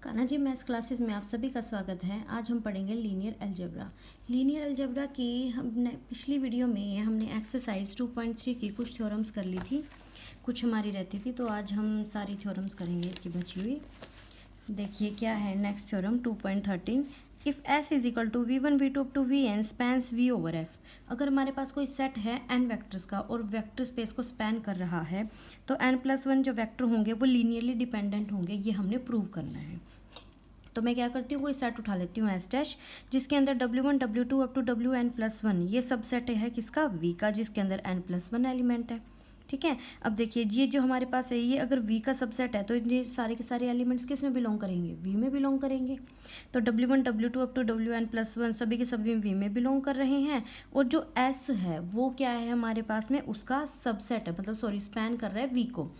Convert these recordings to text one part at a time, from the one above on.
Kanha ji maths classes में आप सभी का स्वागत है। आज हम पढ़ेंगे लीनियर अलजेब्रा। लीनियर अलजेब्रा की हमने पिछली वीडियो में हमने एक्सरसाइज 2.3 की कुछ थ्योरम्स कर ली थी, कुछ हमारी रहती थी, तो आज हम सारी थ्योरम्स करेंगे इसकी बची हुई। देखिए क्या है next theorem 2.13। If S is equal to V1 V2 up to Vn spans V over F। अगर हमारे पास कोई सेट है n वेक्टर्स का और वेक्टर स्पेस को स्पैन कर रहा है तो n+1 जो वेक्टर होंगे वो लीनियरली डिपेंडेंट होंगे, ये हमने प्रूव करना है। तो मैं क्या करती हूँ, कोई सेट उठा लेती हूँ एस डैश, जिसके अंदर W1 W2 up to Wn+1 ये सब सेट है किसका, V का, जिसके अंदर n+1 एलिमेंट है। ठीक है, अब देखिए ये जो हमारे पास है ये अगर V का सबसेट है तो ये सारे के सारे एलिमेंट्स किस में बिलोंग करेंगे, V में बिलोंग करेंगे। तो W1 W2 up to Wn+1 सभी के सभी V में बिलोंग कर रहे हैं, और जो S है वो क्या है हमारे पास में, उसका सबसेट है, मतलब सॉरी स्पैन कर रहा है V को।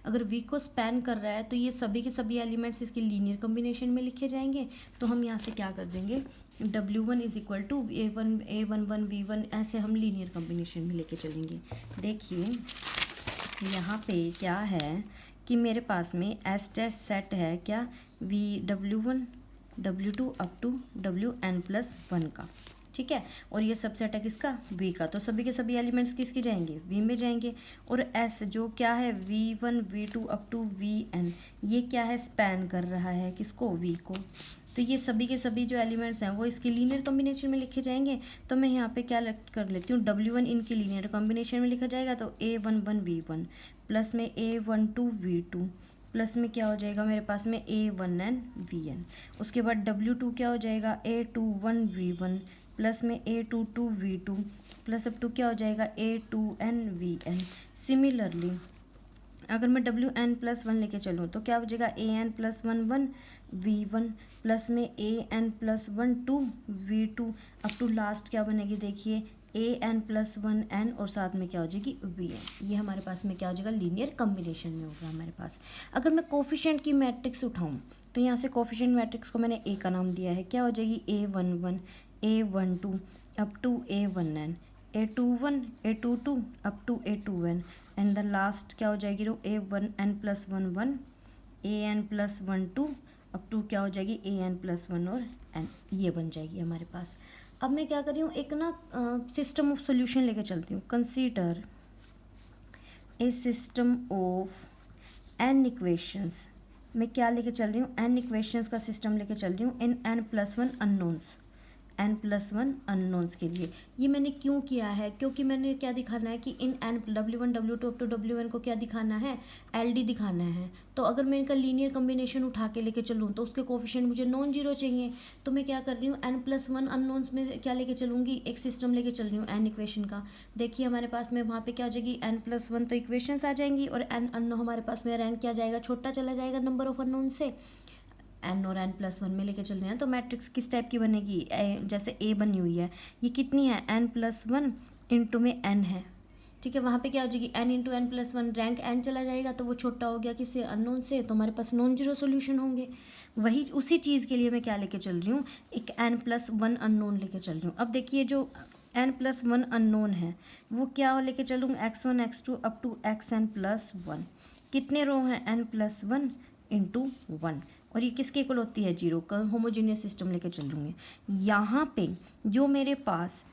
अगर V को स्पैन कर रहा है तो ये सभी के सभी एलिमेंट्स इसके लीनियर कॉम्बिनेशन में लिखे जाएंगे। तो हम यहाँ से क्या कर देंगे, W1 is equal to A11 V1, ऐसे हम लीनियर कॉम्बिनेशन में लेके चलेंगे। देखिए यहाँ पे क्या है कि मेरे पास में एस डैश सेट है क्या, W1 W2 up to Wn+1 का, ठीक है, और ये सबसेट है किसका, V का। तो सभी के सभी एलिमेंट्स किसके जाएंगे, V में जाएंगे। और S जो क्या है V1 V2 up to Vn, ये क्या है, स्पैन कर रहा है किसको, V को। तो ये सभी के सभी जो एलिमेंट्स हैं वो इसके लीनियर कॉम्बिनेशन में लिखे जाएंगे। तो मैं यहाँ पे क्या कर लेती हूँ, W1 इनके लीनियर कॉम्बिनेशन में लिखा जाएगा, तो A11 V1 प्लस में A12 V2 प्लस में क्या हो जाएगा मेरे पास में A1n Vn। उसके बाद W2 क्या हो जाएगा A21 V1 प्लस में A22 V2 plus up to क्या हो जाएगा A2n Vn। सिमिलरली अगर मैं Wn+1 लेके चलूँ तो क्या हो जाएगा An+1 1 V1 प्लस में An+1 2 V2 up to last क्या बनेगी, देखिए An+1 n और साथ में क्या हो जाएगी Vn। ये हमारे पास में क्या हो जाएगा, लीनियर कॉम्बिनेशन में होगा हमारे पास। अगर मैं कोफिशिएंट की मैट्रिक्स उठाऊँ तो यहाँ से कोफिशिएंट मैट्रिक्स को मैंने A का नाम दिया है, क्या हो जाएगी A11 A12 up to A1n A21 A22 up to A2n and the last क्या हो जाएगी A1n+1 1 An+1 2 अप टू क्या हो जाएगी An+1 और n, ये बन जाएगी हमारे पास। अब मैं क्या कर रही हूँ, एक ना सिस्टम ऑफ सॉल्यूशन लेके चलती हूँ। Consider a system of n equations. मैं क्या लेके चल रही हूँ, n इक्वेशंस का सिस्टम लेके चल रही हूँ इन n+1 अननोन्स, n+1 अननोन्स के लिए। ये मैंने क्यों किया है, क्योंकि मैंने क्या दिखाना है कि इन W1 W2 up to Wn को क्या दिखाना है, LD दिखाना है। तो अगर मैं इनका लीनियर कॉम्बिनेशन उठा के लेके चलूँ तो उसके कोफिशिएंट मुझे नॉन जीरो चाहिए। तो मैं क्या कर रही हूँ, n+1 अननोन्स में क्या लेके चलूँगी, एक सिस्टम लेके चल रही हूँ n इक्वेशन का। देखिए हमारे पास में वहाँ पे क्या आ जाएगी n+1 तो इक्वेशंस आ जाएंगी, और n अननोन हमारे पास में रैंक क्या जाएगा, छोटा चला जाएगा नंबर ऑफ अननोन से। n और n+1 में लेके चल रहे हैं तो मैट्रिक्स किस टाइप की बनेगी, जैसे A बनी हुई है, ये कितनी है n+1 इंटू में n है, ठीक है। वहाँ पे क्या हो जाएगी n into n+1, rank n चला जाएगा तो वो छोटा हो गया किससे, अननोन से, तो हमारे पास नॉन जीरो सोल्यूशन होंगे। वही उसी चीज़ के लिए मैं क्या लेके चल रही हूँ, एक n+1 अननोन लेके चल रही हूँ। अब देखिए जो n+1 अननोन है वो क्या लेके चलूँ, x1 x2 up to xn+1। कितने रो हैं, n+1 इंटू 1, और ये किसके इक्वल होती है, 0 का। होमोजीनियस सिस्टम लेके चलूँगी। यहाँ पे जो मेरे पास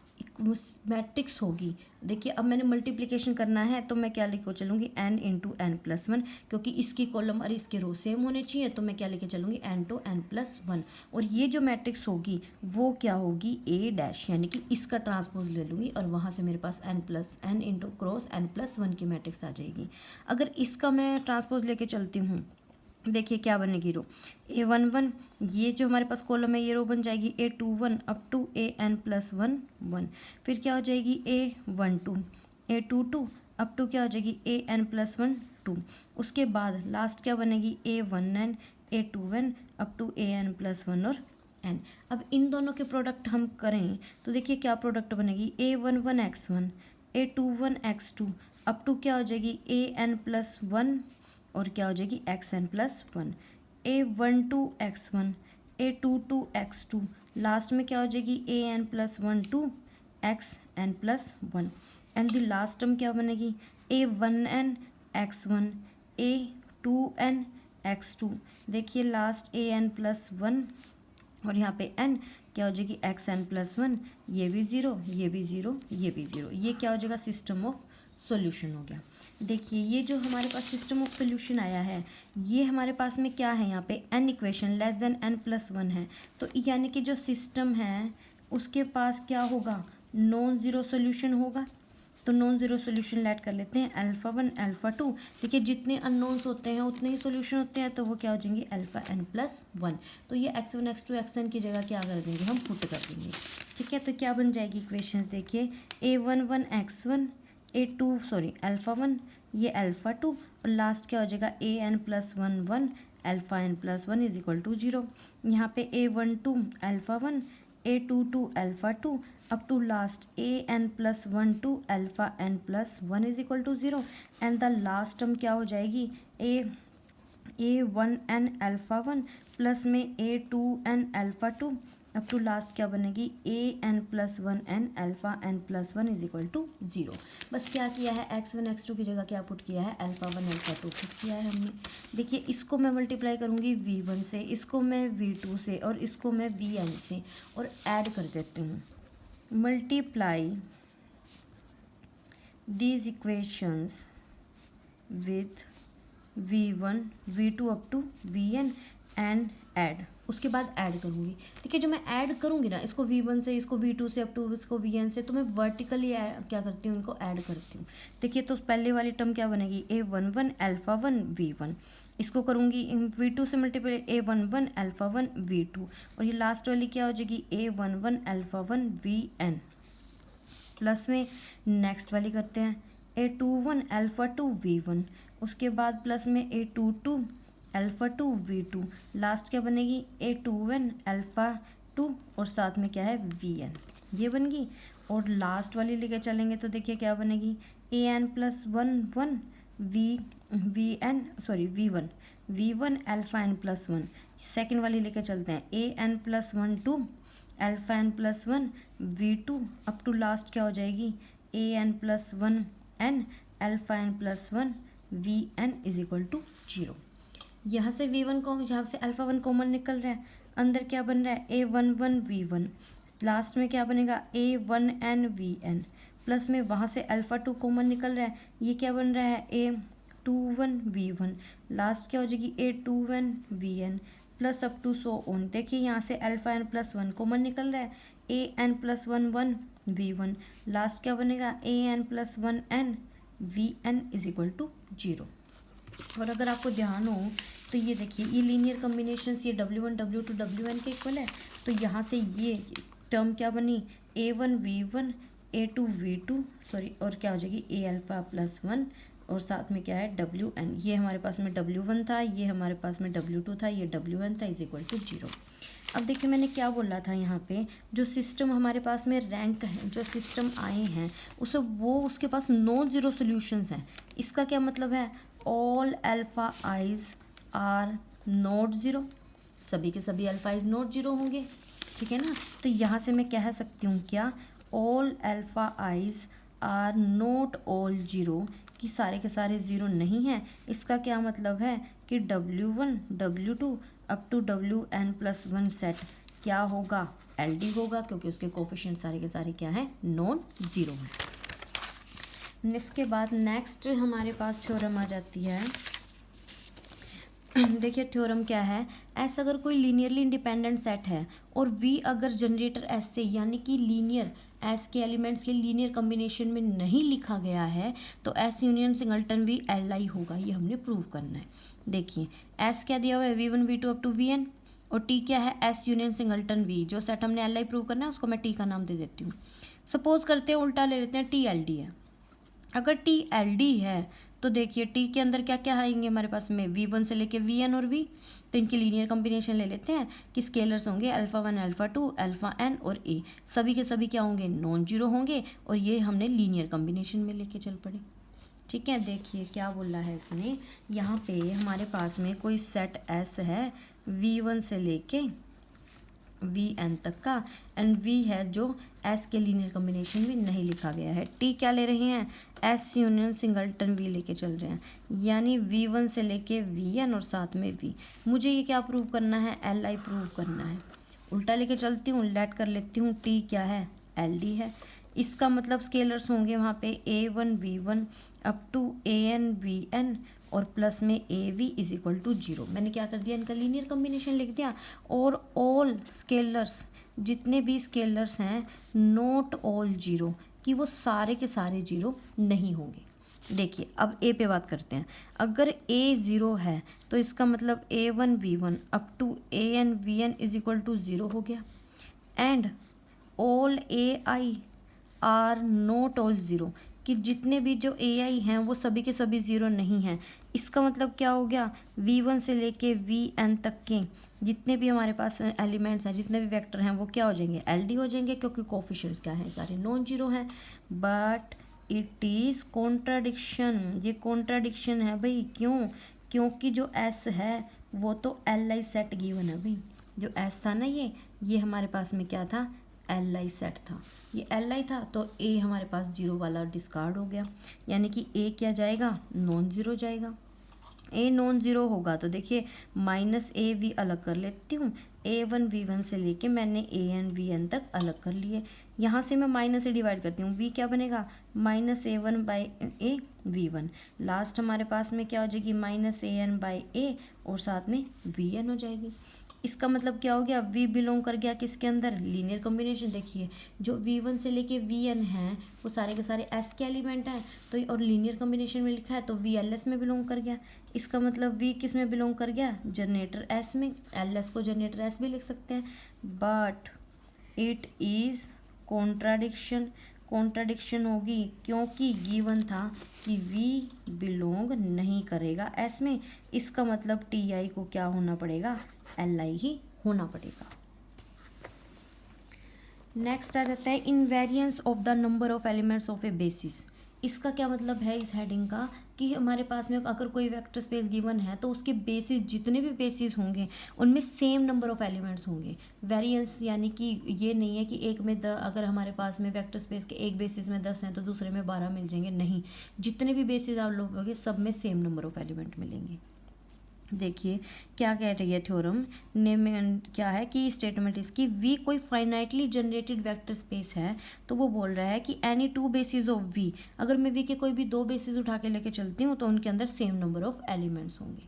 मैट्रिक्स होगी, देखिए अब मैंने मल्टीप्लिकेशन करना है तो मैं क्या लेके चलूँगी, n इंटू n+1, क्योंकि इसकी कॉलम और इसके रो सेम होने चाहिए, तो मैं क्या लेके चलूँगी n टू n+1। और ये जो मैट्रिक्स होगी वो क्या होगी A डैश, यानी कि इसका ट्रांसपोज ले लूँगी और वहाँ से मेरे पास n इंटू क्रॉस n+1 की मैट्रिक्स आ जाएगी। अगर इसका मैं ट्रांसपोज लेके चलती हूँ, देखिए क्या बनेगी रो A11, ये जो हमारे पास कॉलम है ये रो बन जाएगी A21 अप टू An+1 1। फिर क्या हो जाएगी A12 A22 अप टू क्या हो जाएगी An+1 2। उसके बाद लास्ट क्या बनेगी A1n A2n up to An+1 और n। अब इन दोनों के प्रोडक्ट हम करें तो देखिए क्या प्रोडक्ट बनेगी, A11 x1 A21 x2 up to क्या हो जाएगी An+1 और क्या हो जाएगी xn+1, A12 x1 A22 x2 last में क्या हो जाएगी An+1 2 xn+1 and the last term क्या बनेगी A1n x1 A2n x2, देखिए लास्ट an+1 और यहाँ पे n क्या हो जाएगी xn+1, ये भी 0, ये भी 0, ये भी 0। ये क्या हो जाएगा सिस्टम ऑफ सॉल्यूशन हो गया। देखिए ये जो हमारे पास सिस्टम ऑफ सॉल्यूशन आया है, ये हमारे पास में क्या है, यहाँ पे n equation less than n+1 है, तो यानी कि जो सिस्टम है उसके पास क्या होगा, नॉन ज़ीरो सॉल्यूशन होगा। तो नॉन ज़ीरो सोल्यूशन लेट कर लेते हैं α1 α2। देखिए जितने अननोन्स होते हैं उतने ही सोल्यूशन होते हैं, तो वो क्या हो जाएंगे αn+1। तो ये x1 x2 xn की जगह क्या कर देंगे, हम पुट कर देंगे। ठीक है, तो क्या बन जाएगी इक्वेशंस, देखिए a11 x1 α1 ये α2 और लास्ट क्या हो जाएगा an+1 αn+1 is equal to 0। यहाँ पे a12 α1 a22 α2 up to last an+1 to αn+1 is equal to 0 and the last term क्या हो जाएगी a1n α1 प्लस में a2n α2 अब टू लास्ट क्या बनेगी an+1n αn+1 is equal to 0। बस क्या किया है, x1 x2 की जगह क्या पुट किया है, α1 α2 पुट किया है हमने। देखिए इसको मैं मल्टीप्लाई करूँगी v1 से, इसको मैं v2 से और इसको मैं vn से और ऐड कर देती हूँ। Multiply these equations with v1 v2 up to vn and add, उसके बाद ऐड करूँगी। देखिए जो मैं ऐड करूँगी ना, इसको v1 से, इसको v2 से अप टू इसको vn से, तो मैं वर्टिकली क्या करती हूँ, इनको ऐड करती हूँ। देखिए तो पहले वाली टर्म क्या बनेगी a11 α1 v1, इसको करूँगी v2 से मल्टीप्लाई a11 α1 v2 और ये लास्ट वाली क्या हो जाएगी a11 α1 vn प्लस में नेक्स्ट वाली करते हैं a21 α2 v1, उसके बाद प्लस में a22 α2 v2, लास्ट क्या बनेगी a2n α2 और साथ में क्या है vn, ये बन गई। और लास्ट वाली लेके चलेंगे तो देखिए क्या बनेगी an+1 v1 αn+1। सेकेंड वाली लेके चलते हैं an+1 to αn+1 v2 up to last क्या हो जाएगी an+1 n αn+1 vn is equal to 0। यहाँ से v1 को, यहाँ से α1 कॉमन निकल रहा है, अंदर क्या बन रहा है a11 v1, लास्ट में क्या बनेगा a1n vn प्लस में वहाँ से α2 कॉमन निकल रहा है, ये क्या बन रहा है a21 v1, लास्ट क्या हो जाएगी a2n vn plus up to so on. देखिए यहाँ से αn+1 कॉमन निकल रहा है an+1 v1, लास्ट क्या बनेगा an+1 n vn is equal to 0। और अगर आपको ध्यान हो तो ये देखिए ये लीनियर कम्बिनेशंस, ये w1 w2 wn के इक्वल है, तो यहाँ से ये टर्म क्या बनी a1 v1 a2 v2 sorry और क्या हो जाएगी a α+1 और साथ में क्या है wn, ये हमारे पास में w1 था, ये हमारे पास में w2 था, ये wn था इज इक्वल टू 0। अब देखिए मैंने क्या बोला था, यहाँ पे जो सिस्टम हमारे पास में रैंक है, जो सिस्टम आए हैं उसे वो उसके पास नॉन ज़ीरो सोल्यूशंस हैं। इसका क्या मतलब है, all alpha i's are not zero, सभी के सभी अल्फा आइज नॉट ज़ीरो होंगे, ठीक है ना। तो यहाँ से मैं कह सकती हूँ क्या, all alpha i's are not all zero, कि सारे के सारे ज़ीरो नहीं हैं। इसका क्या मतलब है कि w1 w2 up to wn+1 set क्या होगा, LD होगा, क्योंकि उसके कोफिशिएंट सारे के सारे क्या हैं, नॉन ज़ीरो हैं। इसके बाद नेक्स्ट हमारे पास थ्योरम आ जाती है। देखिए थ्योरम क्या है, एस अगर कोई लीनियरली इंडिपेंडेंट सेट है और वी अगर जनरेटर एस से यानी कि लीनियर एस के एलिमेंट्स के लीनियर कॉम्बिनेशन में नहीं लिखा गया है तो S union singleton V LI होगा, ये हमने प्रूव करना है। देखिए एस क्या दिया हुआ है v1 v2 up to vn और टी क्या है एस यूनियन सिंगलटन वी, जो सेट हमने LI प्रूव करना है उसको मैं टी का नाम दे देती हूँ। सपोज करते हैं उल्टा ले लेते हैं टी LD है। अगर टी LD है तो देखिए टी के अंदर क्या क्या आएंगे हमारे पास में v1 से लेके vn और v, तो इनकी लीनियर कॉम्बिनेशन ले लेते हैं कि स्केलर्स होंगे α1 α2 αn और a, सभी के सभी क्या होंगे, नॉन जीरो होंगे और ये हमने लीनियर कॉम्बिनेशन में लेके चल पड़े। ठीक है, देखिए क्या बोला है इसने, यहाँ पे हमारे पास में कोई सेट S है v1 से लेके वी एन तक का, एंड वी है जो एस के लीनियर कॉम्बिनेशन में नहीं लिखा गया है। टी क्या ले रहे हैं, एस यूनियन सिंगलटन वी लेके चल रहे हैं, यानी वी वन से लेके वी एन और साथ में वी। मुझे ये क्या प्रूव करना है, एल आई प्रूव करना है। उल्टा लेके चलती हूँ, लेट कर लेती हूँ, टी क्या है, एल डी है। इसका मतलब स्केलर्स होंगे वहाँ पे A one V one up to A N V N और प्लस में A V is equal to 0। मैंने क्या कर दिया, इनका लीनियर कॉम्बिनेशन लिख दिया। और ऑल स्केलर्स, जितने भी स्केलर्स हैं, नॉट ऑल 0, कि वो सारे के सारे 0 नहीं होंगे। देखिए अब ए पे बात करते हैं। अगर ए 0 है तो इसका मतलब A one V one up to A N V N is equal to 0 हो गया। And all A I are not all 0, कि जितने भी जो ए आई हैं वो सभी के सभी 0 नहीं हैं। इसका मतलब क्या हो गया, वी वन से लेके वी एन तक के जितने भी हमारे पास एलिमेंट्स हैं, जितने भी वेक्टर हैं, वो क्या हो जाएंगे, एल डी हो जाएंगे, क्योंकि कोफिशिएंट्स क्या हैं, सारे नॉन जीरो हैं। बट इट इज़ कॉन्ट्राडिक्शन, ये कॉन्ट्राडिक्शन है भाई। क्यों, क्योंकि जो एस है वो तो एल आई सेट गिवन है भाई। जो एस था ना, ये हमारे पास में क्या था, एल आई सेट था। ये एल आई था तो ए हमारे पास 0 वाला डिस्कार्ड हो गया, यानी कि ए क्या जाएगा, नॉन ज़ीरो जाएगा। ए नॉन ज़ीरो होगा तो देखिए माइनस ए वी अलग कर लेती हूँ। ए वन वी वन से लेके मैंने ए एन वी एन तक अलग कर लिए। यहाँ से मैं माइनस से डिवाइड करती हूँ, वी क्या बनेगा, minus A one by A V one. Last हमारे पास में क्या हो जाएगी, माइनस ए एन बाई ए और साथ में वी एन हो जाएगी। इसका मतलब क्या हो गया, v बिलोंग कर गया किसके अंदर, लीनियर कॉम्बिनेशन। देखिए जो v1 से लेके vn है वो सारे के सारे s के एलिमेंट हैं, तो और लीनियर कॉम्बिनेशन में लिखा है तो v ls में बिलोंग कर गया। इसका मतलब v किस में बिलोंग कर गया, जनरेटर s में। ls को जनरेटर s भी लिख सकते हैं। But it is contradiction, contradiction होगी क्योंकि गिवन था कि v बिलोंग नहीं करेगा s में। इसका मतलब टी आई को क्या होना पड़ेगा, एल आई ही होना पड़ेगा। नेक्स्ट आ जाता है invariance of the number of elements of A basis. इसका क्या मतलब है इस हेडिंग का, कि हमारे पास में अगर कोई वेक्टर स्पेस गिवन है तो उसके बेसिस, जितने भी बेसिस होंगे उनमें सेम नंबर ऑफ एलिमेंट्स होंगे। वेरिएंस यानी कि ये नहीं है कि एक में अगर हमारे पास में वेक्टर स्पेस के एक बेसिस में 10 हैं तो दूसरे में 12 मिल जाएंगे, नहीं, जितने भी बेसिस आप लोगोगे सब में सेम नंबर ऑफ एलिमेंट मिलेंगे। देखिए क्या कह रही है थ्योरम ने, क्या है कि स्टेटमेंट इसकी, वी कोई फाइनाइटली जनरेटेड वेक्टर स्पेस है तो वो बोल रहा है कि any two basis of V, अगर मैं वी के कोई भी 2 बेसिस उठा के लेके चलती हूँ तो उनके अंदर सेम नंबर ऑफ एलिमेंट्स होंगे।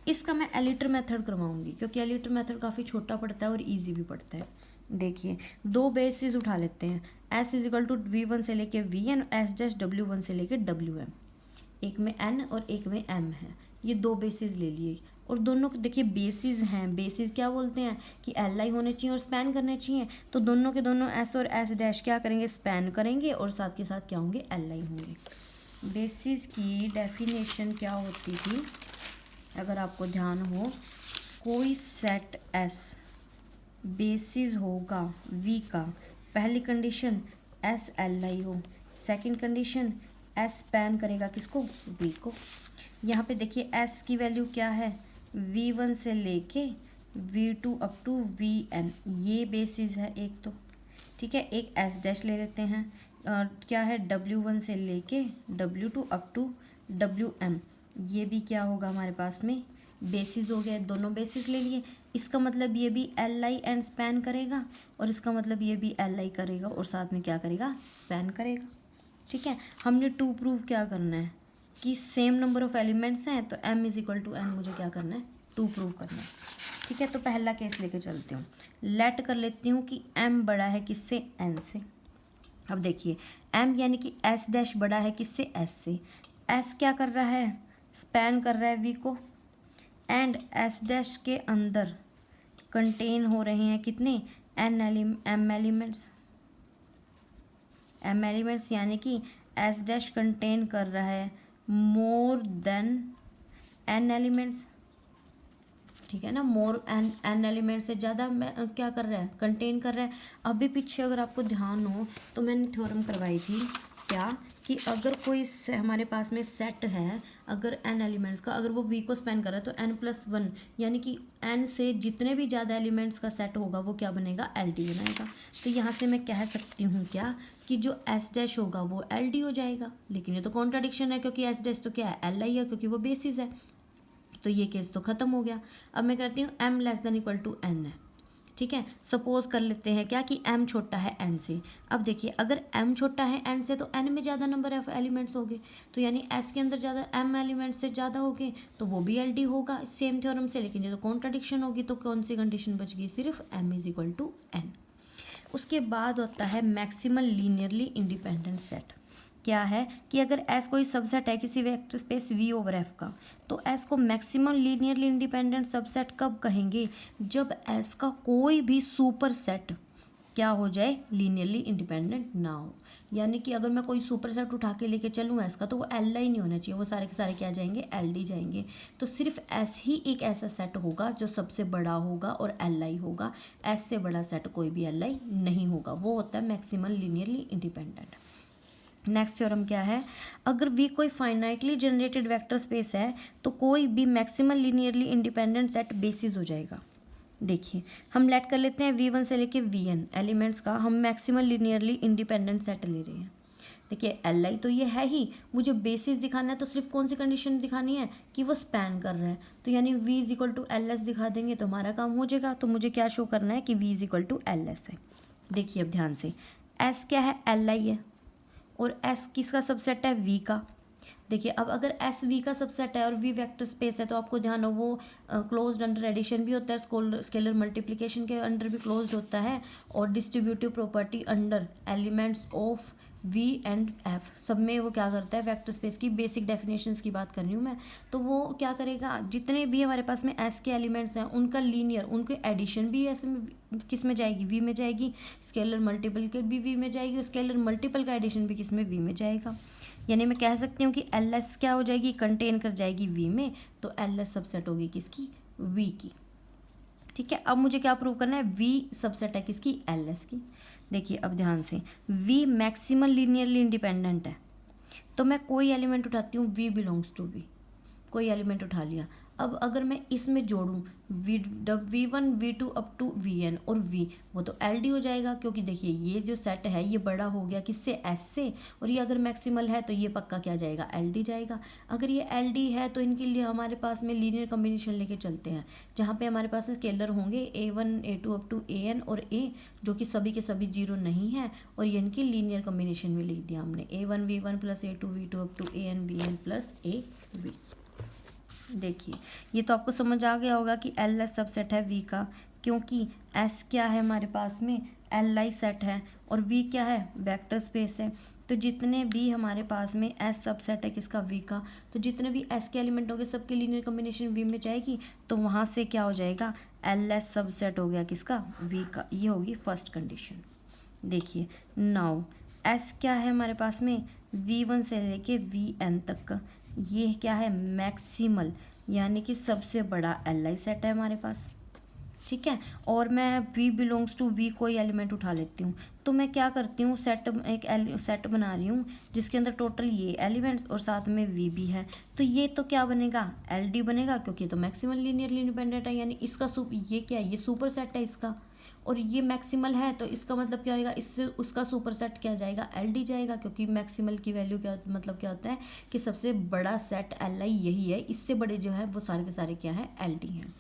इसका मैं एलिटर मेथड करवाऊंगी क्योंकि एलिटर मेथड काफ़ी छोटा पड़ता है और ईजी भी पड़ता है। देखिए 2 बेसिस उठा लेते हैं, S is equal to V one से लेके V N, S dash W one से लेके डब्ल्यू एम। एक में एन और एक में एम है, ये 2 बेसिस ले लिए। और दोनों देखिए बेसिस हैं, बेसिस क्या बोलते हैं कि एल आई होने चाहिए और स्पैन करने चाहिए, तो दोनों के दोनों एस और एस डैश क्या करेंगे, स्पैन करेंगे और साथ के साथ क्या होंगे, एल आई होंगे। बेसिस की डेफिनेशन क्या होती थी, अगर आपको ध्यान हो, कोई सेट एस बेसिस होगा वी का, पहली कंडीशन एस एल आई हो, सेकेंड कंडीशन एस स्पैन करेगा किसको, वी को। यहाँ पे देखिए एस की वैल्यू क्या है, वी वन से लेके V two up to V N, ये बेसिस है एक तो, ठीक है। एक एस डैश ले लेते हैं, क्या है, डब्ल्यू वन से लेके W two up to W M, ये भी क्या होगा हमारे पास में, बेसिस हो गए, दोनों बेसिस ले लिए। इसका मतलब ये भी एल आई एंड स्पैन करेगा और इसका मतलब ये भी एल आई करेगा और साथ में क्या करेगा, स्पैन करेगा, ठीक है। हमने 2 प्रूव क्या करना है कि सेम नंबर ऑफ एलिमेंट्स हैं, तो m is equal to n मुझे क्या करना है, 2 प्रूव करना है, ठीक है। तो पहला केस लेके चलती हूँ, लेट कर लेती हूँ कि m बड़ा है किससे, n से। अब देखिए m यानी कि s डैश बड़ा है किससे, s से। s क्या कर रहा है, स्पैन कर रहा है v को, एंड s डैश के अंदर कंटेन हो रहे हैं कितने, m एलिमेंट्स, m एलिमेंट्स, यानी कि s डैश कंटेन कर रहा है मोर देन n एलिमेंट्स, ठीक है ना। मोर n एलिमेंट से ज़्यादा क्या कर रहा है, कंटेन कर रहा है। अभी पीछे अगर आपको ध्यान हो तो मैंने थ्योरम करवाई थी क्या, कि अगर कोई हमारे पास में सेट है, अगर n एलिमेंट्स का, अगर वो v को स्पेन कर रहा है तो n+1 यानी कि n से जितने भी ज़्यादा एलिमेंट्स का सेट होगा वो क्या बनेगा, LD बनाएगा। तो यहाँ से मैं कह सकती हूँ क्या कि जो S डैश होगा वो LD हो जाएगा। लेकिन ये तो कॉन्ट्राडिक्शन है क्योंकि S डैश तो क्या है, LI है, क्योंकि वो बेसिस है। तो ये केस तो ख़त्म हो गया। अब मैं कहती हूँ m<n है, ठीक है। सपोज कर लेते हैं क्या कि m छोटा है n से। अब देखिए अगर m छोटा है n से तो n में ज़्यादा नंबर ऑफ एलिमेंट्स होंगे, तो यानी s के अंदर ज़्यादा m एलिमेंट्स से ज़्यादा होंगे तो वो भी LD होगा सेम थ्योरम से। लेकिन ये तो कॉन्ट्राडिक्शन होगी, तो कौन सी कंडीशन बच गई, सिर्फ m=n। उसके बाद होता है मैक्सिमल लीनियरली इंडिपेंडेंट सेट। क्या है कि अगर S कोई सबसेट है किसी वेक्टर स्पेस V/F का, तो S को मैक्सिमम लीनियरली इंडिपेंडेंट सबसेट कब कहेंगे, जब S का कोई भी सुपर सेट क्या हो जाए, लीनियरली इंडिपेंडेंट ना हो। यानी कि अगर मैं कोई सुपर सेट उठा के लेके चलूँ S का, तो वो LI नहीं होना चाहिए, वो सारे के सारे क्या जाएंगे, LD जाएंगे। तो सिर्फ S ही एक ऐसा सेट होगा जो सबसे बड़ा होगा और LI होगा। S से बड़ा सेट कोई भी LI नहीं होगा, वो होता है maximal linearly independent. Next theorem क्या है, अगर V कोई फाइनाइटली जनरेटेड वेक्टर स्पेस है तो कोई भी maximal linearly independent set basis हो जाएगा। देखिए हम लेट कर लेते हैं V1 से लेके Vn एलिमेंट्स का हम मैक्सिमल लीनियरली इंडिपेंडेंट सेट ले रहे हैं। देखिए LI तो ये है ही, मुझे बेसिस दिखाना है तो सिर्फ कौन सी कंडीशन दिखानी है कि वो स्पैन कर रहा है। तो यानी V=LS दिखा देंगे तो हमारा काम हो जाएगा। तो मुझे क्या शो करना है कि V=LS है। देखिए अब ध्यान से, S क्या है, LI है, और S किसका सबसेट है, V का। देखिए अब अगर S V का सबसेट है और V वेक्टर स्पेस है तो आपको ध्यान हो वो क्लोज्ड अंडर एडिशन भी होता है, स्केलर मल्टीप्लिकेशन के अंडर भी क्लोज्ड होता है, और distributive property under elements of V and F सब में वो क्या करता है, वेक्टर स्पेस की बेसिक डेफिनेशंस की बात कर रही हूँ मैं। तो वो क्या करेगा, जितने भी हमारे पास में S के एलिमेंट्स हैं उनका लीनियर, उनके एडिशन भी ऐसे में किस में जाएगी, V में जाएगी, स्केलर मल्टीपल के भी V में जाएगी, स्केलर मल्टीपल का एडिशन भी किस में, V में जाएगा। यानी मैं कह सकती हूँ कि LS क्या हो जाएगी, कंटेन कर जाएगी V में, तो LS सबसेट होगी किसकी, V की। ठीक है, अब मुझे क्या प्रूव करना है, V सबसेट है किसकी, LS की। देखिए अब ध्यान से, V मैक्सिमल लीनियरली इंडिपेंडेंट है, तो मैं कोई एलिमेंट उठाती हूँ, V बिलोंग्स टू V, कोई एलिमेंट उठा लिया। अब अगर मैं इसमें जोड़ूँ V1 V2 up to Vn और V, वो तो LD हो जाएगा, क्योंकि देखिए ये जो सेट है ये बड़ा हो गया किससे, S से, और ये अगर मैक्सिमल है तो ये पक्का क्या जाएगा, LD जाएगा। अगर ये LD है तो इनके लिए हमारे पास में लीनियर कॉम्बिनेशन लेके चलते हैं, जहाँ पे हमारे पास स्केलर होंगे A1 A2 up to An और A, जो कि सभी के सभी जीरो नहीं है, और ये इनकी लीनियर कॉम्बिनेशन में लिख दिया हमने, A1 V1 plus A2 V2 up to An Bn plus AB। देखिए ये तो आपको समझ आ गया होगा कि LS सबसेट है V का, क्योंकि S क्या है हमारे पास में, LI सेट है, और V क्या है, वेक्टर स्पेस है। तो जितने भी हमारे पास में S सबसेट है किसका, V का, तो जितने भी S के एलिमेंट होंगे सबके लीनियर कॉम्बिनेशन V में जाएगी, तो वहाँ से क्या हो जाएगा, LS सबसेट हो गया किसका, V का। ये होगी फर्स्ट कंडीशन। देखिए नाउ S क्या है हमारे पास में, V1 से लेके Vn तक का, ये क्या है, मैक्सिमल यानी कि सबसे बड़ा LI सेट है हमारे पास। ठीक है, और मैं V बिलोंग्स टू V कोई एलिमेंट उठा लेती हूँ, तो मैं क्या करती हूँ, सेट बना रही हूँ जिसके अंदर टोटल ये एलिमेंट्स और साथ में V भी है। तो ये तो क्या बनेगा, LD बनेगा, क्योंकि तो मैक्सिमल लीनियरली इंडिपेंडेंट है, यानी इसका ये क्या है, ये सुपर सेट है इसका, और ये मैक्सिमल है, तो इसका मतलब क्या होगा, इससे उसका सुपर सेट क्या जाएगा, LD जाएगा, क्योंकि मैक्सिमल की वैल्यू क्या मतलब क्या होता है कि सबसे बड़ा सेट LI यही है, इससे बड़े जो है वो सारे के सारे क्या है, LD हैं।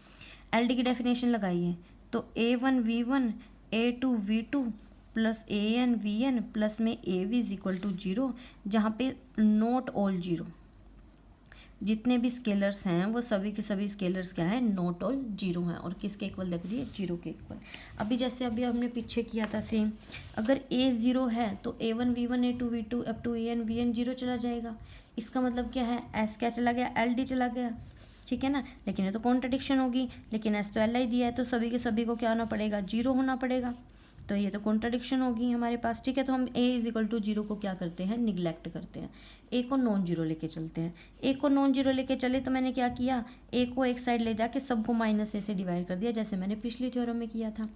LD की डेफिनेशन लगाइए, तो A1 V1 A2 V2 plus AN VN plus में AV इज इक्वल टू 0, जहाँ पे नॉट ऑल जीरो, जितने भी स्केलर्स हैं वो सभी के सभी स्केलर्स क्या है, नॉट ऑल जीरो हैं, और किसके इक्वल देख लीजिए, जीरो के इक्वल। अभी जैसे अभी हमने पीछे किया था सेम, अगर A 0 है तो A1 V1 A2 V2 up to AN VN 0 चला जाएगा। इसका मतलब क्या है, S क्या चला गया, LD चला गया, ठीक है ना। लेकिन ये तो कॉन्ट्रडिक्शन होगी, लेकिन S तो LI दिया है, तो सभी के सभी को क्या होना पड़ेगा, जीरो होना पड़ेगा, तो ये तो कॉन्ट्रडिक्शन होगी हमारे पास। ठीक है, तो हम A इज इक्वल टू 0 को क्या करते हैं, निगलेक्ट करते हैं, A को नॉन जीरो लेके चलते हैं। A को नॉन जीरो लेके चले तो मैंने क्या किया, A को एक साइड ले जाके सबको -A से डिवाइड कर दिया, जैसे मैंने पिछली थ्योरम में किया था।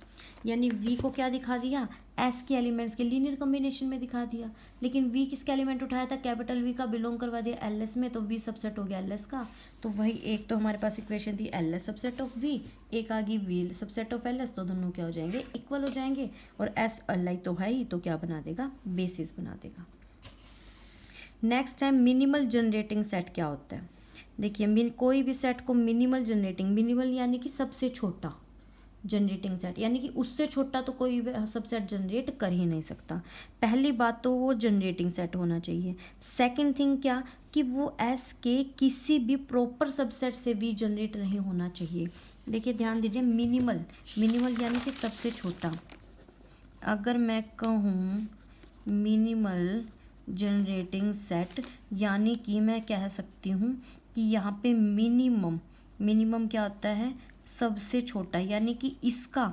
यानी V को क्या दिखा दिया, एस के एलिमेंट्स के लीनियर कॉम्बिनेशन में दिखा दिया। लेकिन वी किसका एलिमेंट उठाया था, कैपिटल वी का, बिलोंग करवा दिया एल एस में, तो वी सबसेट हो गया एल एस का। तो वही एक तो हमारे पास इक्वेशन थी L S subset of V, एक आ गई V subset of L S, तो दोनों क्या हो जाएंगे, इक्वल हो जाएंगे। और एस एल आई तो है ही, तो क्या बना देगा, बेसिस बना देगा। नेक्स्ट है मिनिमल जनरेटिंग सेट क्या होता है। देखिए कोई भी सेट को मिनिमल जनरेटिंग, मिनिमल यानी कि सबसे छोटा जनरेटिंग सेट, यानी कि उससे छोटा तो कोई सबसेट जनरेट कर ही नहीं सकता। पहली बात तो वो जनरेटिंग सेट होना चाहिए। सेकंड थिंग क्या, कि वो एस के किसी भी प्रॉपर सबसेट से भी जनरेट नहीं होना चाहिए। देखिए ध्यान दीजिए, मिनिमल, मिनिमल यानी कि सबसे छोटा। अगर मैं कहूँ मिनिमल जनरेटिंग सेट, यानी कि मैं कह सकती हूँ कि यहाँ पे मिनिमम, मिनिमम क्या होता है, सबसे छोटा, यानी कि इसका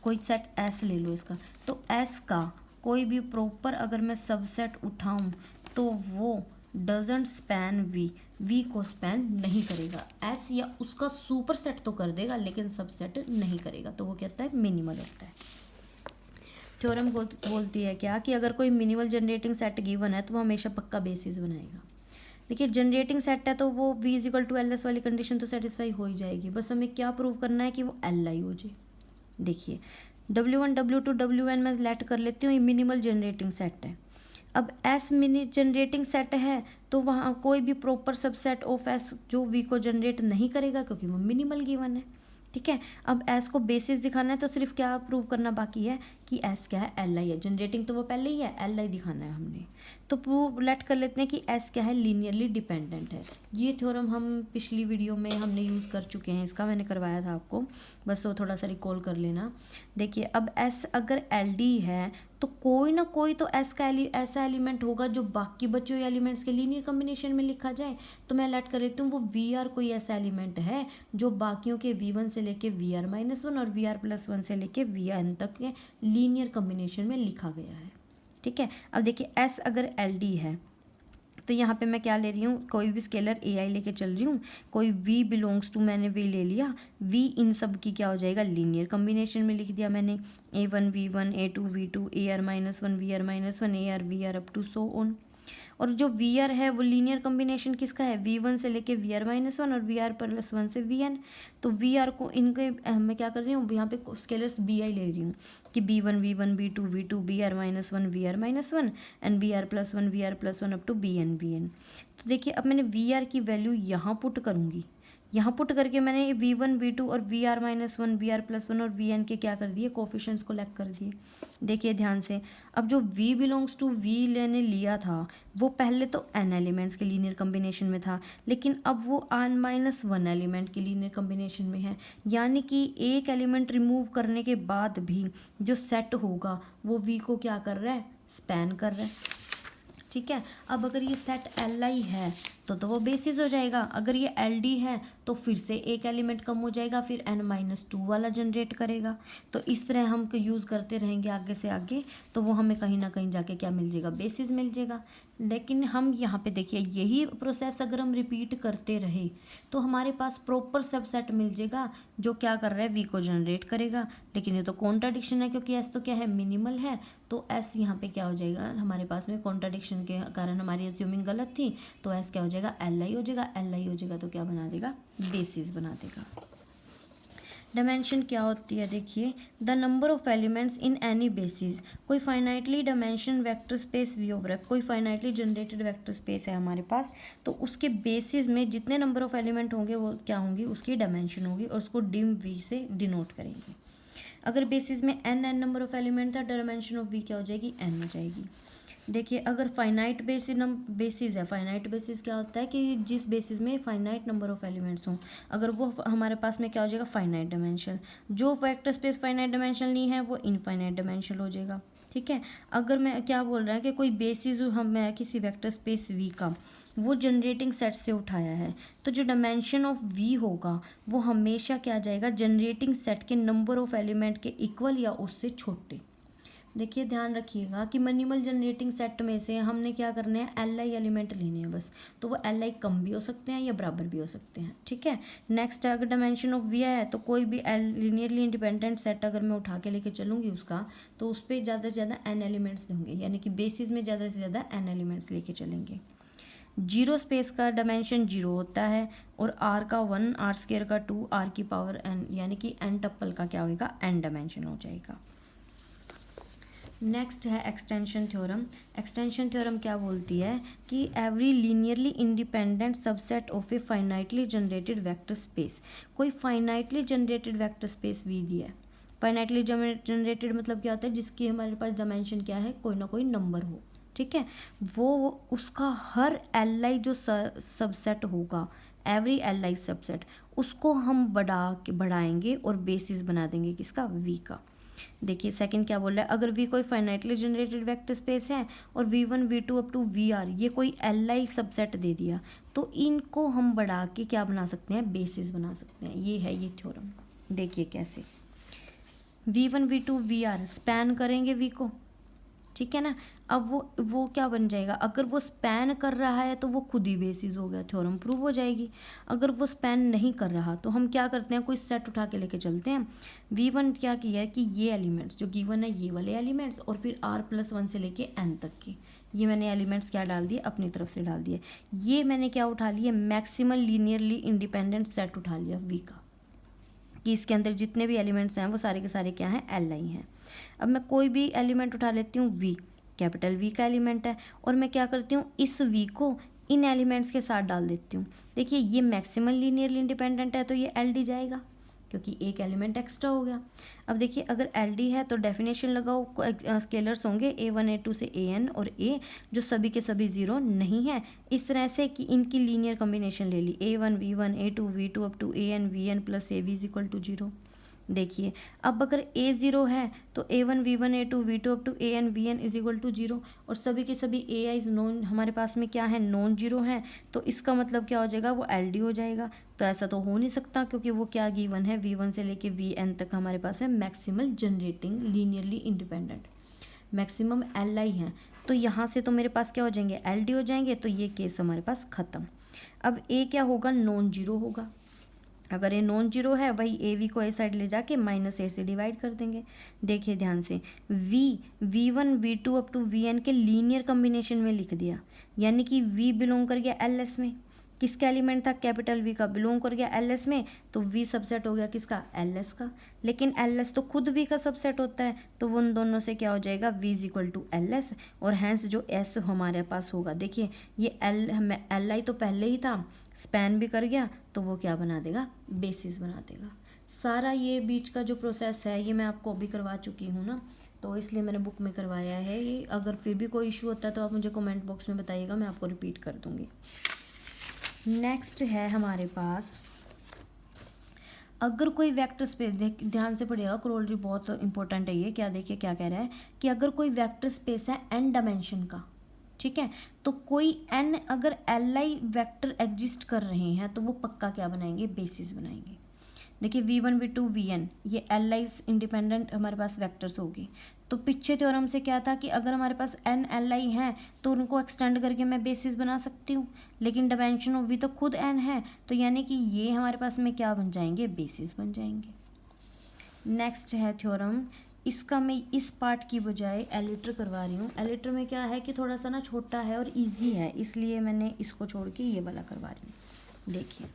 कोई सेट एस ले लो इसका, तो एस का कोई भी प्रॉपर अगर मैं सबसेट उठाऊं तो वो डजंट स्पैन वी, वी को स्पैन नहीं करेगा। एस या उसका सुपर सेट तो कर देगा लेकिन सबसेट नहीं करेगा, तो वो कहता है मिनिमल होता है। थ्योरम बोलती है क्या, कि अगर कोई मिनिमल जनरेटिंग सेट गिवन है तो वो हमेशा पक्का बेसिस बनाएगा। देखिए जनरेटिंग सेट है तो वो v is equal to L S वाली कंडीशन तो सेटिस्फाई हो ही जाएगी, बस हमें क्या प्रूव करना है कि वो एल आई हो जाए। देखिए W1 W2 WN मैं लेट कर लेती हूँ, ये मिनिमल जनरेटिंग सेट है। अब एस मिनी जनरेटिंग सेट है तो वहाँ कोई भी प्रॉपर सबसेट ऑफ एस जो v को जनरेट नहीं करेगा क्योंकि वो मिनिमल गिवन है। ठीक है, अब एस को बेसिस दिखाना है तो सिर्फ क्या प्रूव करना बाकी है कि एस क्या है, एल आई है। जनरेटिंग तो वो पहले ही है, एल आई दिखाना है हमने, तो प्रूव लेट कर लेते हैं कि एस क्या है, लीनियरली डिपेंडेंट है। ये थ्योरम हम पिछली वीडियो में हमने यूज़ कर चुके हैं, इसका मैंने करवाया था आपको, बस वो थोड़ा सा रिकॉल कर लेना। देखिए अब एस अगर एल डी है तो कोई ना कोई तो एस का ऐसा एलिमेंट होगा जो बाकी बचे हुए एलिमेंट्स के लीनियर कॉम्बिनेशन में लिखा जाए। तो मैं लेट कर लेती हूँ वो वी आर कोई ऐसा एलिमेंट है जो बाकियों के वी वन से लेके वी आर माइनस वन और वी आर प्लस वन से लेके वी एन तक के लीनियर कॉम्बिनेशन में लिखा गया है। ठीक है, अब देखिए एस अगर एल डी है तो यहाँ पे मैं क्या ले रही हूँ, कोई भी स्केलर ए आई लेके चल रही हूँ, कोई v बिलोंग्स टू मैंने v ले लिया, v इन सब की क्या हो जाएगा, लीनियर कॉम्बिनेशन में लिख दिया मैंने, a1 v1 a2 v2 ar minus one V R minus one ar V R up to so on. और जो वी आर है वो लीनियर कॉम्बिनेशन किसका है, वी वन से लेके वी आर माइनस वन और वी आर प्लस वन से वी एन। तो वी आर को इनके मैं क्या कर रही हूँ, यहाँ पे स्केलर्स बी आई ले रही हूँ कि B one B two B R minus one and B R plus one up to B N. तो देखिए अब मैंने वी आर की वैल्यू यहाँ पुट करूँगी, यहाँ पुट करके मैंने v1 v2 और V R minus one V R plus one और वी एन के क्या कर दिए, कोफिशिएंट्स को लेक कर दिए। देखिए ध्यान से, अब जो v बिलोंग्स टू v लेने लिया था वो पहले तो n एलिमेंट्स के लीनियर कॉम्बिनेशन में था, लेकिन अब वो n माइनस वन एलिमेंट के लीनियर कॉम्बिनेशन में है, यानी कि एक एलिमेंट रिमूव करने के बाद भी जो सेट होगा वो v को क्या कर रहा है, स्पैन कर रहा है। ठीक है, अब अगर ये सेट एल आई है तो वो बेसिस हो जाएगा, अगर ये एल डी है तो फिर से एक एलिमेंट कम हो जाएगा, फिर n माइनस टू वाला जनरेट करेगा। तो इस तरह हम यूज़ करते रहेंगे आगे से आगे, तो वो हमें कहीं ना कहीं जाके क्या मिल जाएगा, बेसिस मिल जाएगा। लेकिन हम यहाँ पे देखिए यही प्रोसेस अगर हम रिपीट करते रहे तो हमारे पास प्रॉपर सबसेट मिल जाएगा जो क्या कर रहा है, वी को जनरेट करेगा। लेकिन ये तो कॉन्ट्राडिक्शन है क्योंकि एस तो क्या है, मिनिमल है, तो एस यहाँ पे क्या हो जाएगा, हमारे पास में कॉन्ट्राडिक्शन के कारण हमारी अस्यूमिंग गलत थी, तो एस क्या हो जाएगा, एल आई हो जाएगा। एल आई हो जाएगा तो क्या बना देगा, बेसिस बना देगा। डायमेंशन क्या होती है, देखिए the number of elements in any basis, कोई finitely dimension vector space V over F, कोई फाइनाइटली जनरेटेड वेक्टर स्पेस है हमारे पास, तो उसके बेसिस में जितने नंबर ऑफ एलिमेंट होंगे वो क्या होंगी, उसकी डायमेंशन होगी और उसको डिम वी से डिनोट करेंगे। अगर बेसिस में एन नंबर ऑफ एलिमेंट था, डायमेंशन ऑफ वी क्या हो जाएगी, एन हो जाएगी। देखिए अगर फाइनाइट बेसिस है, फाइनाइट बेसिस क्या होता है कि जिस बेसिस में फाइनाइट नंबर ऑफ एलिमेंट्स हों, अगर वो हमारे पास में क्या हो जाएगा, फाइनाइट डायमेंशन। जो वेक्टर स्पेस फाइनाइट डायमेंशन नहीं है वो इनफाइनाइट डायमेंशन हो जाएगा। ठीक है, अगर मैं क्या बोल रहा है कि कोई बेसिस मैं किसी वेक्टर स्पेस वी का वो जनरेटिंग सेट से उठाया है, तो जो डायमेंशन ऑफ वी होगा वो हमेशा क्या जाएगा, जनरेटिंग सेट के नंबर ऑफ एलिमेंट के इक्वल या उससे छोटे। देखिए ध्यान रखिएगा कि मिनिमल जनरेटिंग सेट में से हमने क्या करना है, एल आई एलिमेंट लेने हैं बस। तो वो एल आई कम भी हो सकते हैं या बराबर भी हो सकते हैं, ठीक है। नेक्स्ट अगर डायमेंशन ऑफ वी है तो कोई भी लीनियरली इंडिपेंडेंट सेट अगर मैं उठा के लेके चलूँगी उसका, तो उस पर ज़्यादा से ज़्यादा एन एलिमेंट्स होंगे, यानी कि बेसिस में ज़्यादा से ज़्यादा एन एलिमेंट्स लेके चलेंगे। जीरो स्पेस का डायमेंशन 0 होता है और आर का 1, आर स्क्वायर का 2, आर की पावर n, यानी कि n टप्पल का क्या होगा, n डायमेंशन हो जाएगा। नेक्स्ट है एक्सटेंशन थ्योरम। एक्सटेंशन थ्योरम क्या बोलती है कि every linearly independent subset of a finitely generated vector space, कोई finitely generated vector space V दिया है। फाइनाइटली जनरेटेड मतलब क्या होता है, जिसकी हमारे पास डायमेंशन क्या है, कोई ना कोई नंबर हो, ठीक है। वो उसका हर एल आई जो सबसेट होगा, एवरी एल आई सबसेट, उसको हम बढ़ाएंगे और बेसिस बना देंगे किसका, वी का। देखिए सेकंड क्या बोल रहा है, अगर वी कोई फाइनाइटली जनरेटेड वेक्टर स्पेस है और v1 v2 up to we ये कोई एल आई सबसेट दे दिया, तो इनको हम बढ़ा के क्या बना सकते हैं, बेसिस बना सकते हैं। ये है ये थ्योरम। देखिए कैसे, v1 v2 वी स्पैन करेंगे v को, ठीक है ना। अब वो क्या बन जाएगा, अगर वो स्पैन कर रहा है तो वो खुद ही बेसिस हो गया, थ्योरम प्रूव हो जाएगी। अगर वो स्पैन नहीं कर रहा तो हम क्या करते हैं, कोई सेट उठा के लेके चलते हैं। v1 क्या किया है कि ये एलिमेंट्स जो गिवन है, ये वाले एलिमेंट्स, और फिर r+1 से लेके n तक के ये मैंने एलिमेंट्स क्या डाल दिए, अपनी तरफ से डाल दिए। ये मैंने क्या उठा लिया, मैक्सिमल लीनियरली इंडिपेंडेंट सेट उठा लिया v का, कि इसके अंदर जितने भी एलिमेंट्स हैं वो सारे के सारे क्या हैं, एल आई हैं। अब मैं कोई भी एलिमेंट उठा लेती हूँ, वी कैपिटल वी का एलिमेंट है, और मैं क्या करती हूँ, इस वी को इन एलिमेंट्स के साथ डाल देती हूँ। देखिए ये मैक्सिमल लीनियरली इंडिपेंडेंट है तो ये एल डी जाएगा, क्योंकि एक एलिमेंट एक्स्ट्रा हो गया। अब देखिए अगर एल डी है तो डेफिनेशन लगाओ, स्केलर्स होंगे a1 a2 से an और a जो सभी के सभी ज़ीरो नहीं है, इस तरह से कि इनकी लीनियर कॉम्बिनेशन ले ली, a1 v1 a2 v2 up to an vn plus a v is equal to 0। देखिए अब अगर a 0 है तो a1 v1 a2 v2 up to an vn is equal to 0, और सभी के सभी ए आईज नॉन हमारे पास में क्या है, नॉन जीरो है, तो इसका मतलब क्या हो जाएगा, वो एल डी हो जाएगा। तो ऐसा तो हो नहीं सकता, क्योंकि वो क्या गिवन है, v1 से लेके vn तक हमारे पास है maximal generating linearly independent, maximum L I है। तो यहाँ से तो मेरे पास क्या हो जाएंगे, एल डी हो जाएंगे, तो ये केस हमारे पास ख़त्म। अब ए क्या होगा, नॉन जीरो होगा। अगर ये नॉन जीरो है, वही ए वी को ए साइड ले जाके -a से डिवाइड कर देंगे। देखिए ध्यान से, v1 v2 up to vn के लीनियर कॉम्बिनेशन में लिख दिया, यानी कि v बिलोंग कर गया एल एस में, किसका एलिमेंट था, कैपिटल वी का, बिलोंग कर गया एल एस में, तो v सबसेट हो गया किसका, एल एस का। लेकिन एल एस तो खुद v का सबसेट होता है, तो वो उन दोनों से क्या हो जाएगा, v is equal to L S, और हैंस जो s हमारे पास होगा, देखिए ये एल आई तो पहले ही था, स्पैन भी कर गया, तो वो क्या बना देगा, बेसिस बना देगा। सारा ये बीच का जो प्रोसेस है ये मैं आपको अभी करवा चुकी हूँ ना, तो इसलिए मैंने बुक में करवाया है ये। अगर फिर भी कोई इशू होता है तो आप मुझे कमेंट बॉक्स में बताइएगा, मैं आपको रिपीट कर दूँगी। नेक्स्ट है हमारे पास, अगर कोई वेक्टर स्पेस, ध्यान से पढ़िएगा, क्रोलरी बहुत इंपॉर्टेंट है ये। क्या देखिए क्या कह रहा है कि अगर कोई वेक्टर स्पेस है n डायमेंशन का, ठीक है, तो कोई n अगर एल आई वेक्टर एग्जिस्ट कर रहे हैं तो वो पक्का क्या बनाएंगे, बेसिस बनाएंगे। देखिए v1 v2 vn ये एल आई इंडिपेंडेंट हमारे पास वेक्टर्स होगी। तो पीछे थ्योरम से क्या था कि अगर हमारे पास n एल आई हैं तो उनको एक्सटेंड करके मैं बेसिस बना सकती हूँ, लेकिन डायमेंशन ऑफ v तो खुद n है, तो यानी कि ये हमारे पास में क्या बन जाएंगे, बेसिस बन जाएंगे। नेक्स्ट है थ्योरम, इसका मैं इस पार्ट की बजाय एलिटर करवा रही हूँ। एलिटर में क्या है कि थोड़ा सा ना छोटा है और इजी है, इसलिए मैंने इसको छोड़ के ये वाला करवा रही हूँ। देखिए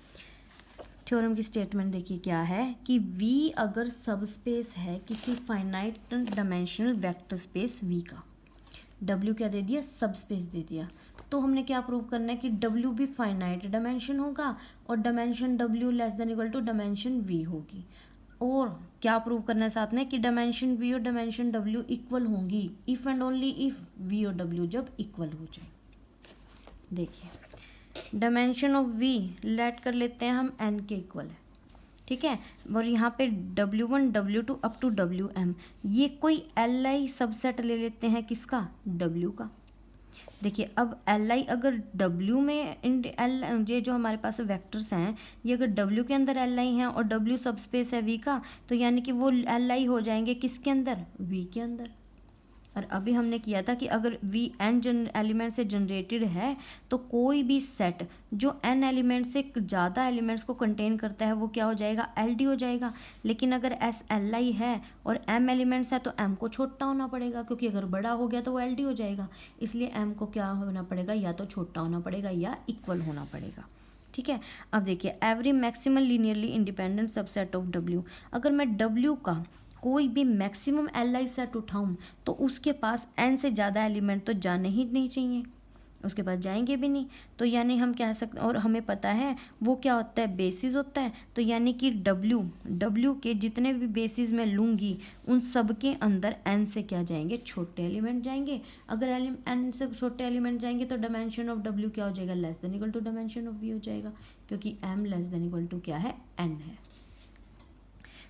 थ्योरम की स्टेटमेंट देखिए क्या है कि V अगर सब स्पेस है किसी finite dimensional vector space V का, W क्या दे दिया, सब स्पेस दे दिया, तो हमने क्या प्रूव करना है कि W भी फाइनाइट डायमेंशन होगा और dimension W less than equal to dimension V होगी। और क्या प्रूव करना है साथ में कि डायमेंशन V और डायमेंशन W इक्वल होंगी, if and only if V और W जब इक्वल हो जाए। देखिए डायमेंशन ऑफ V लेट कर लेते हैं हम n के इक्वल है, ठीक है, और यहाँ पे W1 W2 up to WM ये कोई एल आई सबसेट ले लेते हैं किसका, W का। देखिए अब एल आई अगर W में ये जो हमारे पास वेक्टर्स हैं ये अगर W के अंदर एल आई हैं और W सब स्पेस है V का, तो यानी कि वो एल आई हो जाएंगे किसके अंदर, V के अंदर। और अभी हमने किया था कि अगर वी एन एलिमेंट से जनरेटेड है तो कोई भी सेट जो एन एलिमेंट से ज़्यादा एलिमेंट्स को कंटेन करता है वो क्या हो जाएगा, एल डी हो जाएगा। लेकिन अगर एस एल आई है और एम एलिमेंट्स है तो एम को छोटा होना पड़ेगा, क्योंकि अगर बड़ा हो गया तो वो एल डी हो जाएगा। इसलिए एम को क्या होना पड़ेगा, या तो छोटा होना पड़ेगा या इक्वल होना पड़ेगा। ठीक है, अब देखिए every maximum linearly independent subset of W, अगर मैं डब्ल्यू का कोई भी मैक्सिमम एल आई सेट उठाऊँ तो उसके पास एन से ज़्यादा एलिमेंट तो जाने ही नहीं चाहिए, उसके पास जाएंगे भी नहीं। तो यानी हम कह सकते, और हमें पता है वो क्या होता है, बेसिस होता है। तो यानी कि डब्ल्यू के जितने भी बेसिस मैं लूँगी उन सब के अंदर एन से क्या जाएंगे, छोटे एलिमेंट जाएंगे। अगर एन से छोटे एलिमेंट जाएंगे तो डायमेंशन ऑफ डब्ल्यू क्या हो जाएगा, less than equal to dimension of V हो जाएगा, क्योंकि M less than equal to क्या है, एन है।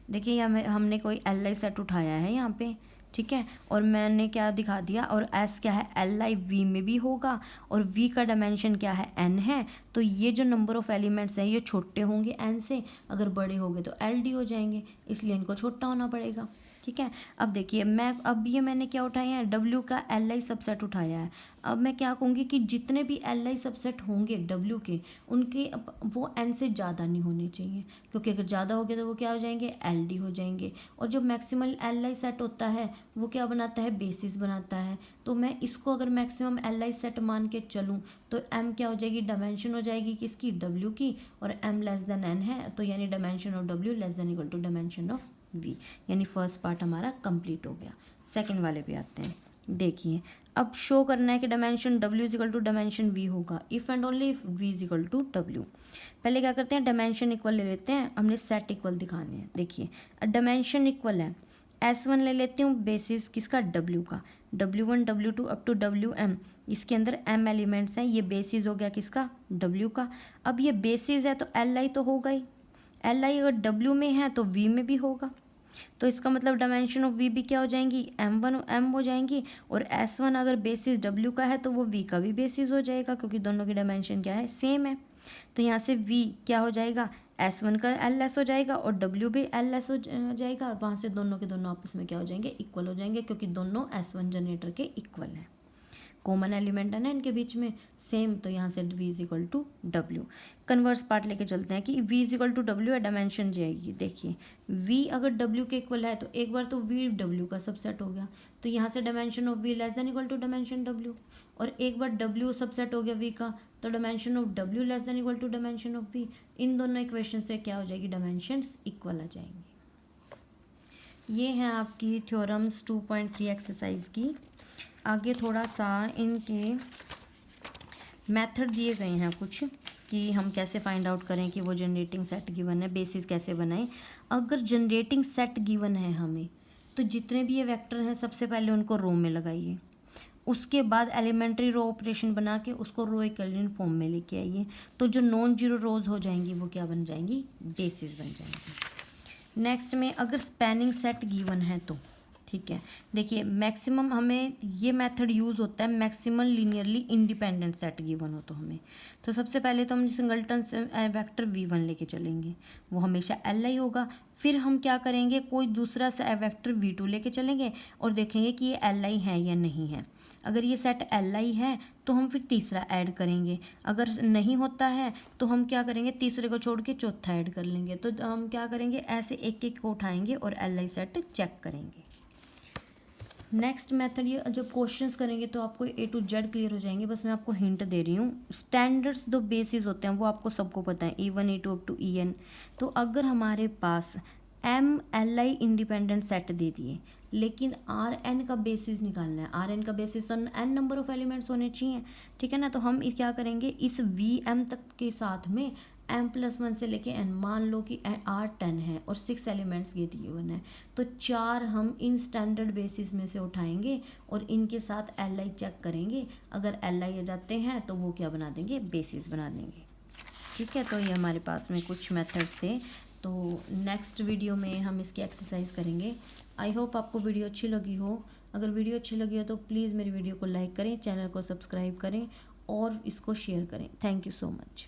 देखिए यहाँ हमने कोई एल आई सेट उठाया है यहाँ पे, ठीक है, और मैंने क्या दिखा दिया, और एस क्या है, एल आई वी में भी होगा और वी का डायमेंशन क्या है, एन है। तो ये जो नंबर ऑफ एलिमेंट्स हैं ये छोटे होंगे एन से, अगर बड़े होंगे तो एल डी हो जाएंगे, इसलिए इनको छोटा होना पड़ेगा। ठीक है, अब देखिए अब ये मैंने क्या उठाया है, डब्ल्यू का एल आई सबसेट उठाया है। अब मैं क्या कहूँगी कि जितने भी एल आई सबसेट होंगे डब्ल्यू के, उनके वो एन से ज़्यादा नहीं होने चाहिए, क्योंकि अगर ज़्यादा हो गया तो वो क्या हो जाएंगे, एल डी हो जाएंगे। और जो मैक्सिमल एल आई सेट होता है वो क्या बनाता है, बेसिस बनाता है। तो मैं इसको अगर मैक्सिमम एल आई सेट मान के चलूँ तो एम क्या हो जाएगी, डायमेंशन हो जाएगी किसकी, डब्ल्यू की, और एम लेस देन एन है तो यानी dimension of W less than equal to dimension of V. यानी फर्स्ट पार्ट हमारा कंप्लीट हो गया। सेकंड वाले पे आते हैं। देखिए अब शो करना है कि dimension W is equal to dimension V होगा if and only if V is equal to W. पहले क्या करते हैं, डायमेंशन इक्वल ले लेते हैं, हमने सेट इक्वल दिखाने हैं। देखिए डायमेंशन इक्वल है, S1 ले लेती हूँ बेसिस किसका, W का, W1 W2 up to WM, इसके अंदर M एलिमेंट्स हैं, ये बेसिस हो गया किसका, W का। अब ये बेसिस है तो Li तो होगा ही, Li अगर W में है तो V में भी होगा, तो इसका मतलब डायमेंशन ऑफ V भी क्या हो जाएंगी, M1 M हो जाएंगी। और S1 अगर बेसिस W का है तो वो V का भी बेसिस हो जाएगा, क्योंकि दोनों की डायमेंशन क्या है, सेम है। तो यहाँ से V क्या हो जाएगा, S1 का एल एस हो जाएगा और W भी एल एस हो जाएगा। वहाँ से दोनों के दोनों आपस में क्या हो जाएंगे, इक्वल हो जाएंगे, क्योंकि दोनों S1 जनरेटर के इक्वल हैं, कॉमन एलिमेंट है ना इनके बीच में सेम। तो यहाँ से V is equal to W. Converse part लेके चलते हैं कि V is equal to W है, डायमेंशन जाएगी। देखिए V अगर W के इक्वल है तो एक बार तो V W का सबसेट हो गया, तो यहाँ से dimension of V less than equal to dimension W। और एक बार W सबसेट हो गया V का, तो dimension of W less than equal to dimension of V। इन दोनों इक्वेशन से क्या हो जाएगी, डायमेंशंस इक्वल आ जाएंगे। ये हैं आपकी थ्योरम्स 2.3 एक्सरसाइज की। आगे थोड़ा सा इनके मेथड दिए गए हैं कुछ, कि हम कैसे फाइंड आउट करें कि वो जनरेटिंग सेट गिवन है, बेसिस कैसे बनाएं। अगर जनरेटिंग सेट गिवन है हमें, तो जितने भी ये वेक्टर हैं सबसे पहले उनको रो में लगाइए, उसके बाद एलिमेंट्री रो ऑपरेशन बना के उसको रो इक्विवेलेंट फॉर्म में लेके आइए, तो जो नॉन जीरो रोज हो जाएंगी वो क्या बन जाएंगी, बेसिस बन जाएंगी। नेक्स्ट में अगर स्पैनिंग सेट गिवन है तो ठीक है, देखिए मैक्सिमम हमें ये मेथड यूज़ होता है maximum linearly independent set given हो तो हमें, तो सबसे पहले तो हम सिंगलटन वेक्टर V1 लेके चलेंगे, वो हमेशा Li होगा। फिर हम क्या करेंगे, कोई दूसरा वेक्टर V2 लेके चलेंगे और देखेंगे कि ये Li है या नहीं है। अगर ये सेट Li है तो हम फिर तीसरा ऐड करेंगे, अगर नहीं होता है तो हम क्या करेंगे, तीसरे को छोड़ के चौथा ऐड कर लेंगे। तो हम क्या करेंगे, ऐसे एक एक को उठाएंगे और Li सेट चेक करेंगे। नेक्स्ट मेथड, ये जब क्वेश्चंस करेंगे तो आपको A to Z क्लियर हो जाएंगे। बस मैं आपको हिंट दे रही हूँ, स्टैंडर्ड्स जो बेसिस होते हैं वो आपको सबको पता है, E1 E2 up to En। तो अगर हमारे पास MLI इंडिपेंडेंट सेट दे दिए, लेकिन Rn का बेसिस निकालना है, Rn का बेसिस तो n नंबर ऑफ एलिमेंट्स होने चाहिए, ठीक है ना। तो हम क्या करेंगे, इस Vm तक के साथ में m+1 से लेके n, मान लो कि R10 है और 6 एलिमेंट्स ये दिए हुए हैं, तो 4 हम इन स्टैंडर्ड बेसिस में से उठाएंगे और इनके साथ Li चेक करेंगे। अगर Li आ जाते हैं तो वो क्या बना देंगे, बेसिस बना देंगे, ठीक है। तो ये हमारे पास में कुछ मेथड्स थे, तो नेक्स्ट वीडियो में हम इसकी एक्सरसाइज करेंगे। आई होप आपको वीडियो अच्छी लगी हो। अगर वीडियो अच्छी लगी हो तो प्लीज़ मेरी वीडियो को लाइक करें, चैनल को सब्सक्राइब करें और इसको शेयर करें। Thank you so much.